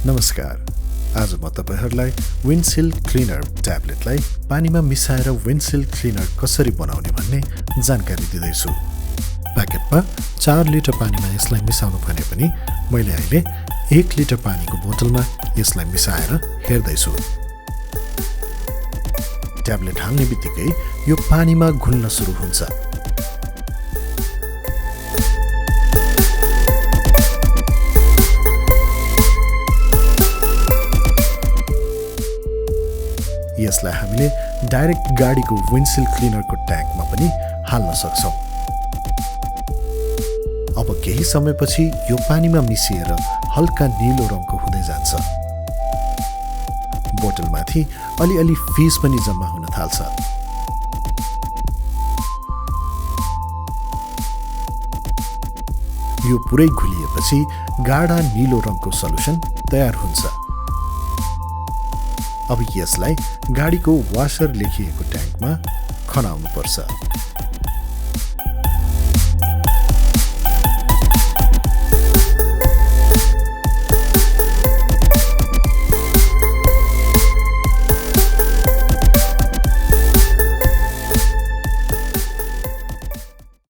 नमस्कार। आज म तपाईहरुलाई विन्डशील्ड क्लिनर ट्याब्लेटलाई पानीमा मिसाएर विन्डशील्ड क्लिनर कसरी बनाउने भन्ने जानकारी दिँदैछु। प्याकेटमा 4 लिटर पानीमा यसलाई मिसाउनु भने पनि मैले अहिले 1 लिटर पानीको बोतलमा यसलाई मिसाएर हेर्दैछु। ट्याब्लेट हाल्ने बित्तिकै यो पानीमा घुल्न सुरु हुन्छ। यसलाई हामीले डाइरेक्ट गाडीको विन्डशील्ड क्लिनरको ट्याङ्कमा पनि हाल्न सक्छौं। अब केही समयपछि यो पानीमा मिसिएर हल्का नीलो रङको हुँदै जान्छ। बोतलमाथि अलिअलि फिज पनि जम्मा हुन थाल्छ। यो पुरै घुलिएपछि गाढा नीलो रङको सल्युसन तयार हुन्छ। अब यसलाई गाडीको वाशर लेखिएको ट्याङ्कमा खनाउनु पर्छ।